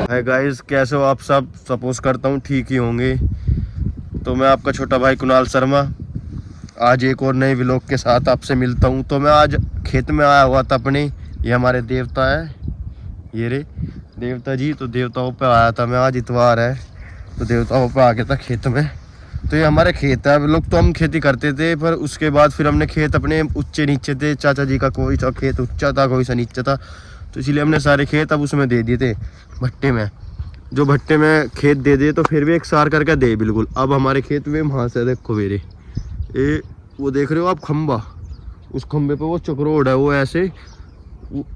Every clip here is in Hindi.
हाय गाइस, कैसे हो आप सब? सपोज करता हूँ ठीक ही होंगे। तो मैं आपका छोटा भाई कुणाल शर्मा आज एक और नए व्लॉग के साथ आपसे मिलता हूँ। तो मैं आज खेत में आया हुआ था अपने, ये हमारे देवता है, ये रे देवता जी। तो देवताओं पे आया था मैं, आज इतवार है तो देवताओं पे आ गया था खेत में। तो ये हमारे खेत है। लोग तो हम खेती करते थे, पर उसके बाद फिर हमने खेत अपने ऊंचे नीचे थे। चाचा जी का कोई सा खेत ऊंचा था, कोई सा नीचा था, तो इसीलिए हमने सारे खेत अब उसमें दे दिए थे भट्टे में। जो भट्टे में खेत दे दिए तो फिर भी एक सार करके दे बिल्कुल। अब हमारे खेत में वहाँ से देखो मेरे ये वो देख रहे हो आप खंबा, उस खंबे पे वो चक्रोड है, वो ऐसे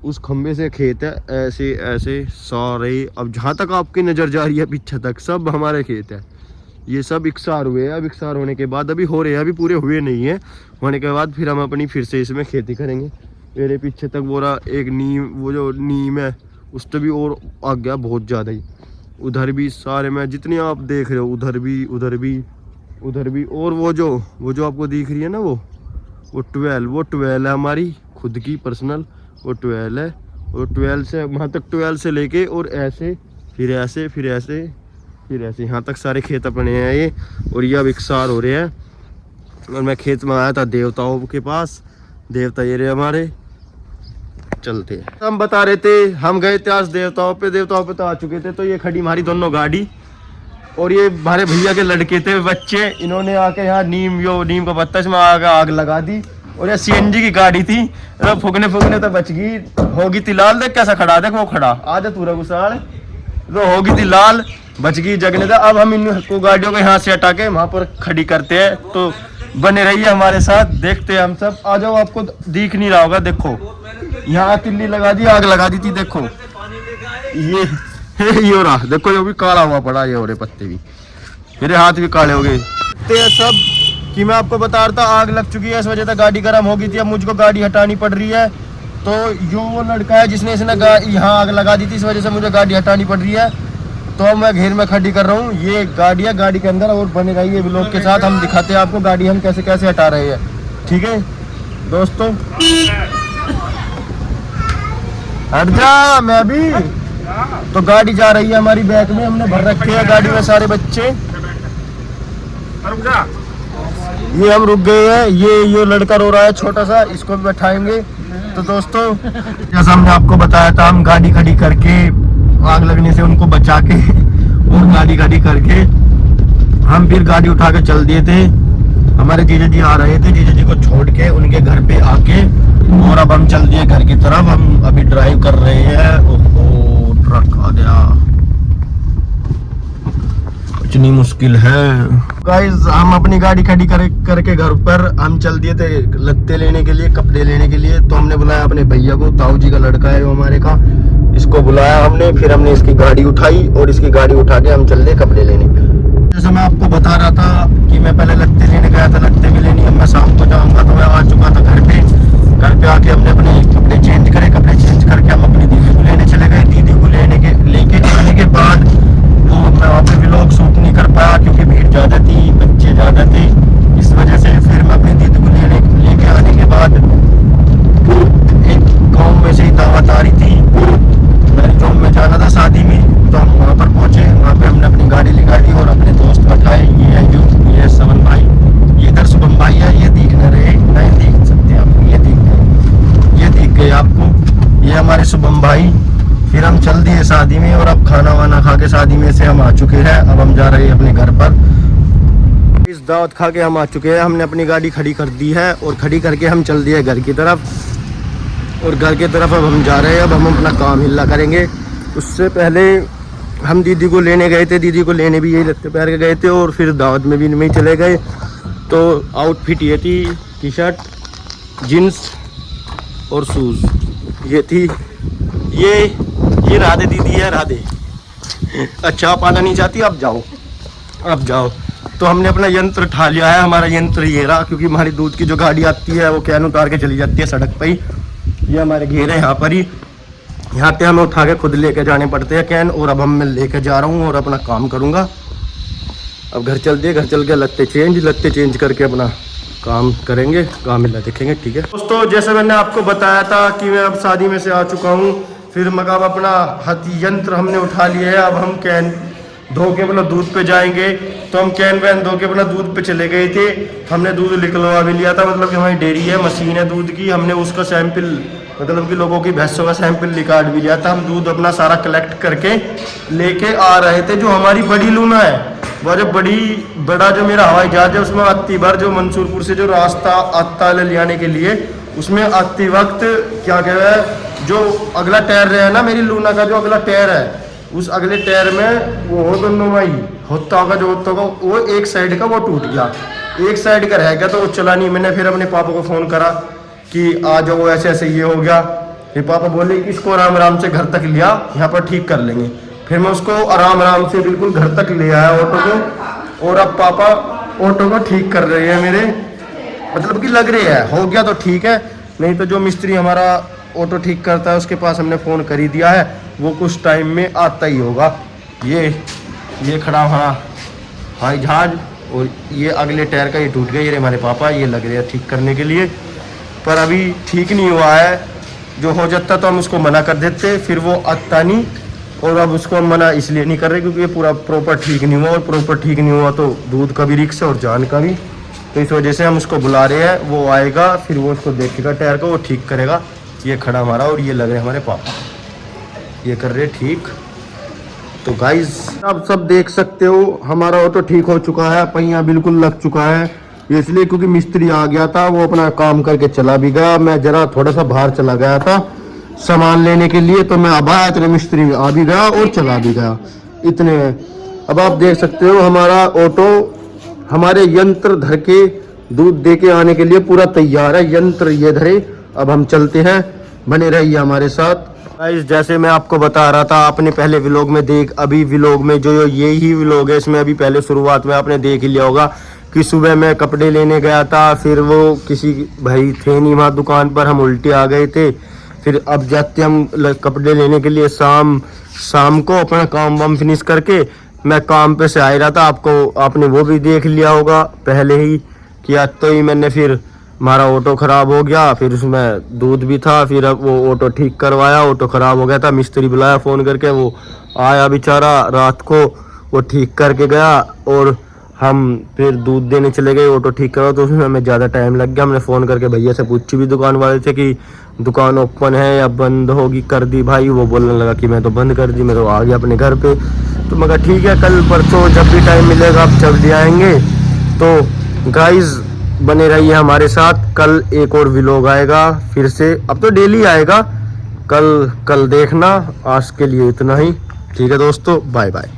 उस खंबे से खेत है, ऐसे ऐसे सारे। अब जहाँ तक आपकी नज़र जा रही है पीछे तक सब हमारे खेत है। ये सब इकसार हुए हैं। अब इकसार होने के बाद अभी हो रहे हैं, अभी पूरे हुए नहीं है। होने के बाद फिर हम अपनी फिर से इसमें खेती करेंगे। मेरे पीछे तक वो रहा एक नीम, वो जो नीम है उस पर भी और आ गया बहुत ज़्यादा ही। उधर भी सारे में जितने आप देख रहे हो, उधर भी उधर भी उधर भी। और वो जो आपको दिख रही है ना, वो 12 है हमारी खुद की पर्सनल, वो 12 है। और 12 से वहाँ तक 12 से लेके और ऐसे फिर ऐसे फिर ऐसे फिर ऐसे यहाँ तक सारे खेत अपने हैं ये। और ये अब इकसार हो रहे हैं। और मैं खेत में आया था देवताओं के पास, देवता ये रहे हमारे। चलते हैं, हम बता रहे थे हम गए थे आज देवताओं पे तो आ चुके थे। तो ये खड़ी हमारी दोनों गाड़ी, और ये हमारे भैया के लड़के थे बच्चे, इन्होंने आके यहाँ नीम का पत्ता इसमें आग लगा दी। और ये सीएनजी की गाड़ी थी, फूकने तो बच गई। होगी थी लाल, देख कैसा खड़ा, देख वो खड़ा आजा पूरा गुस्साड़, तो होगी थी लाल, बच गई जगने था। अब हम इनको गाड़ियों को यहाँ से हटा के वहाँ पर खड़ी करते हैं। तो बने रहिए हमारे साथ, देखते हैं हम सब। आ जाओ, आपको दिख नहीं रहा होगा, देखो यहाँ तिल्ली लगा दी, आग लगा दी थी। देखो ये हो रहा, देखो ये भी काला हुआ पड़ा, ये हो रहे पत्ते भी, मेरे हाथ भी काले हो गए सब। कि मैं आपको बता रहा था आग लग चुकी है, इस वजह से गाड़ी गर्म हो गई थी। अब मुझको गाड़ी हटानी पड़ रही है। तो यो वो लड़का है जिसने यहाँ आग लगा दी थी, इस वजह से मुझे गाड़ी हटानी पड़ रही है। तो मैं घेर में खड़ी कर रहा हूँ। ये गाड़ी है, गाड़ी के अंदर। और बने रहिए व्लॉग के साथ, हम दिखाते हैं आपको गाड़ी हम कैसे कैसे हटा रहे हैं। ठीक है दोस्तों, हट जा मैं भी। तो गाड़ी जा रही है हमारी, बैग में हमने भर रखे हैं गाड़ी में सारे बच्चे। ये हम रुक गए हैं। ये लड़का रो रहा है छोटा सा, इसको भी बैठाएंगे। तो दोस्तों, जैसा हमने आपको बताया था, हम गाड़ी खड़ी करके आग लगने से उनको बचा के और गाड़ी खड़ी करके हम फिर गाड़ी उठा के चल दिए थे। हमारे जीजा जी आ रहे थे, जीजा जी को छोड़ के उनके घर पे आके, और अब हम चल दिए घर की तरफ। हम अभी ड्राइव कर रहे हैं। ओहो, ट्रक आ गया, इतनी मुश्किल है गाइस। हम अपनी गाड़ी खड़ी करके घर पर हम चल दिए थे लत्ते लेने के लिए, कपड़े लेने के लिए। तो हमने बुलाया अपने भैया को, ताऊ जी का लड़का है वो हमारे का, इसको बुलाया हमने। फिर हमने इसकी गाड़ी उठाई और इसकी गाड़ी उठा के हम चल दिए कपड़े लेने। जैसे मैं आपको बता रहा था कि मैं पहले लत्ते लेने गया था, लत्ते भी लेनी। अब मैं शाम को जाऊंगा। तो मैं आ चुका था घर पे आके हमने अपने कपड़े चेंज करे। कपड़े चेंज करके हम अपनी दीदी को लेने चले गए। दीदी को लेके आने के बाद तो मैं वहाँ पे व्लॉग शूट नहीं कर पाया क्योंकि भीड़ ज़्यादा थी, बच्चे ज़्यादा थे, इस वजह से। फिर मैं अपनी दीदी को लेके आने के बाद एक गाँव में से ही दावत आ रही थी, मेरे जॉब में जाना था शादी में। तो हम वहाँ पर पहुँचे, वहाँ पे हमने अपनी गाड़ी निकाली और अपने दोस्त बैठाए। ये सवन भाई, ये इधर शुभम भाई है, ये दिख न रहे, नहीं दिख सकते आप, ये दिख गए आपको, ये हमारे शुभम भाई। फिर हम चल दिए शादी में, और अब खाना वाना खा के शादी में से हम आ चुके हैं। अब हम जा रहे हैं अपने घर पर। इस दावत खा के हम आ चुके हैं। हमने अपनी गाड़ी खड़ी कर दी है और खड़ी करके हम चल दिए घर की तरफ। और घर की तरफ अब हम जा रहे हैं। अब हम अपना काम हिला करेंगे। उससे पहले हम दीदी को लेने गए थे, दीदी को लेने भी यही लत्ते पैर के गए थे। और फिर दावत में भी इनमें ही चले गए। तो आउटफिट ये थी, टी शर्ट, जीन्स और शूज़ ये थी। ये राधे दीदी है, राधे। अच्छा आप आना नहीं चाहती, अब जाओ। तो हमने अपना यंत्र उठा लिया है। हमारा यंत्र ये रहा, क्योंकि हमारी दूध की जो गाड़ी आती है वो कैन उतार के चली जाती है सड़क पर ही। ये हमारे घेर है यहाँ पर ही, यहाँ पे हमें उठा के खुद लेके जाने पड़ते हैं कैन। और अब मैं लेके जा रहा हूँ और अपना काम करूँगा। अब घर चल के लत्ते चेंज करके अपना काम करेंगे, काम मिला देखेंगे, ठीक है दोस्तों। जैसे मैंने आपको बताया था कि मैं अब शादी में से आ चुका हूँ, फिर मकाब अपना हथी यंत्र हमने उठा लिया है। अब हम कैन धो के मतलब दूध पे जाएंगे। तो हम कैन वैन धो के अपना दूध पे चले गए थे। हमने दूध निकलवा भी लिया था, मतलब कि हमारी डेयरी है, मशीन है दूध की। हमने उसका सैंपल मतलब कि लोगों की भैंसों का सैंपल निकाल भी लिया था। हम दूध अपना सारा कलेक्ट करके लेके आ रहे थे। जो हमारी बड़ी लूना है, वह जो बड़ा जो मेरा हवाई जहाज है, उसमें आती बार जो मंसूरपुर से जो रास्ता आता ले आने के लिए, उसमें आती वक्त क्या कह रहा है, जो अगला टायर है ना मेरी लूना का, जो अगला टायर है, उस अगले टायर में वो दोनों माई होता होगा, जो होता होगा वो एक साइड का वो टूट गया, एक साइड का रह गया, तो वो चला नहीं। मैंने फिर अपने पापा को फ़ोन करा कि आ जाओ, ऐसे ऐसे ये हो गया। फिर पापा बोले कि इसको आराम आराम से घर तक लिया, यहाँ पर ठीक कर लेंगे। फिर मैं उसको आराम आराम से बिल्कुल घर तक ले आया ऑटो को, और अब पापा ऑटो को ठीक कर रहे हैं मेरे, मतलब कि लग रही है हो गया तो ठीक है, नहीं तो जो मिस्त्री हमारा ऑटो ठीक करता है उसके पास हमने फ़ोन कर ही दिया है, वो कुछ टाइम में आता ही होगा। ये खड़ा हमारा हवाई जहाज, और ये अगले टायर का ये टूट गया, ये हमारे पापा ये लग रहे हैं ठीक करने के लिए, पर अभी ठीक नहीं हुआ है। जो हो जाता तो हम उसको मना कर देते, फिर वो आता नहीं, और अब उसको हम मना इसलिए नहीं कर रहे क्योंकि ये पूरा प्रॉपर ठीक नहीं हुआ, और प्रॉपर ठीक नहीं हुआ तो दूध का भी रिक्स है और जान का भी। तो इस वजह से हम उसको बुला रहे हैं, वो आएगा, फिर वो उसको देखेगा टायर को, वो ठीक करेगा। ये खड़ा हमारा, और ये लग रहे हमारे पापा, ये कर रहे ठीक। तो गाइज आप सब देख सकते हो हमारा ऑटो ठीक हो चुका है, पहिया बिल्कुल लग चुका है, इसलिए क्योंकि मिस्त्री आ गया था, वो अपना काम करके चला भी गया। मैं जरा थोड़ा सा बाहर चला गया था सामान लेने के लिए, तो मैं अब आया, इतने मिस्त्री आ भी गया और चला भी गया इतने में। अब आप देख सकते हो हमारा ऑटो हमारे यंत्र धर के दूध दे के आने के लिए पूरा तैयार है, यंत्र ये धरे। अब हम चलते हैं, बने रहिए हमारे साथ। गाइस जैसे मैं आपको बता रहा था, आपने पहले व्लॉग में अभी व्लॉग में जो ये ही व्लॉग है, इसमें अभी पहले शुरुआत में आपने देख ही लिया होगा कि सुबह मैं कपड़े लेने गया था, फिर वो किसी भाई थे नहीं वहाँ दुकान पर, हम उल्टे आ गए थे। फिर अब जाते हम कपड़े लेने के लिए शाम को अपना काम वाम फिनिश करके मैं काम पे से आ रहा था। आपने वो भी देख लिया होगा पहले ही कि आज तो ही मैंने फिर हमारा ऑटो ख़राब हो गया, फिर उसमें दूध भी था, फिर अब वो ऑटो ठीक करवाया, ऑटो ख़राब हो गया था, मिस्त्री बुलाया फ़ोन करके, वो आया बेचारा रात को, वो ठीक करके गया, और हम फिर दूध देने चले गए। ऑटो ठीक करवा तो उसमें हमें ज़्यादा टाइम लग गया। हमने फ़ोन करके भैया से पूछी भी दुकान वाले थे कि दुकान ओपन है या बंद होगी, कर दी भाई। वो बोलने लगा कि मैं तो बंद कर दी, मैं तो आ गया अपने घर पे। तो मैं कहा ठीक है, कल परसों जब भी टाइम मिलेगा आप जब ले आएंगे। तो गाइज़ बने रहिए हमारे साथ, कल एक और व्लॉग आएगा फिर से, अब तो डेली आएगा, कल देखना। आज के लिए इतना ही, ठीक है दोस्तों, बाय बाय।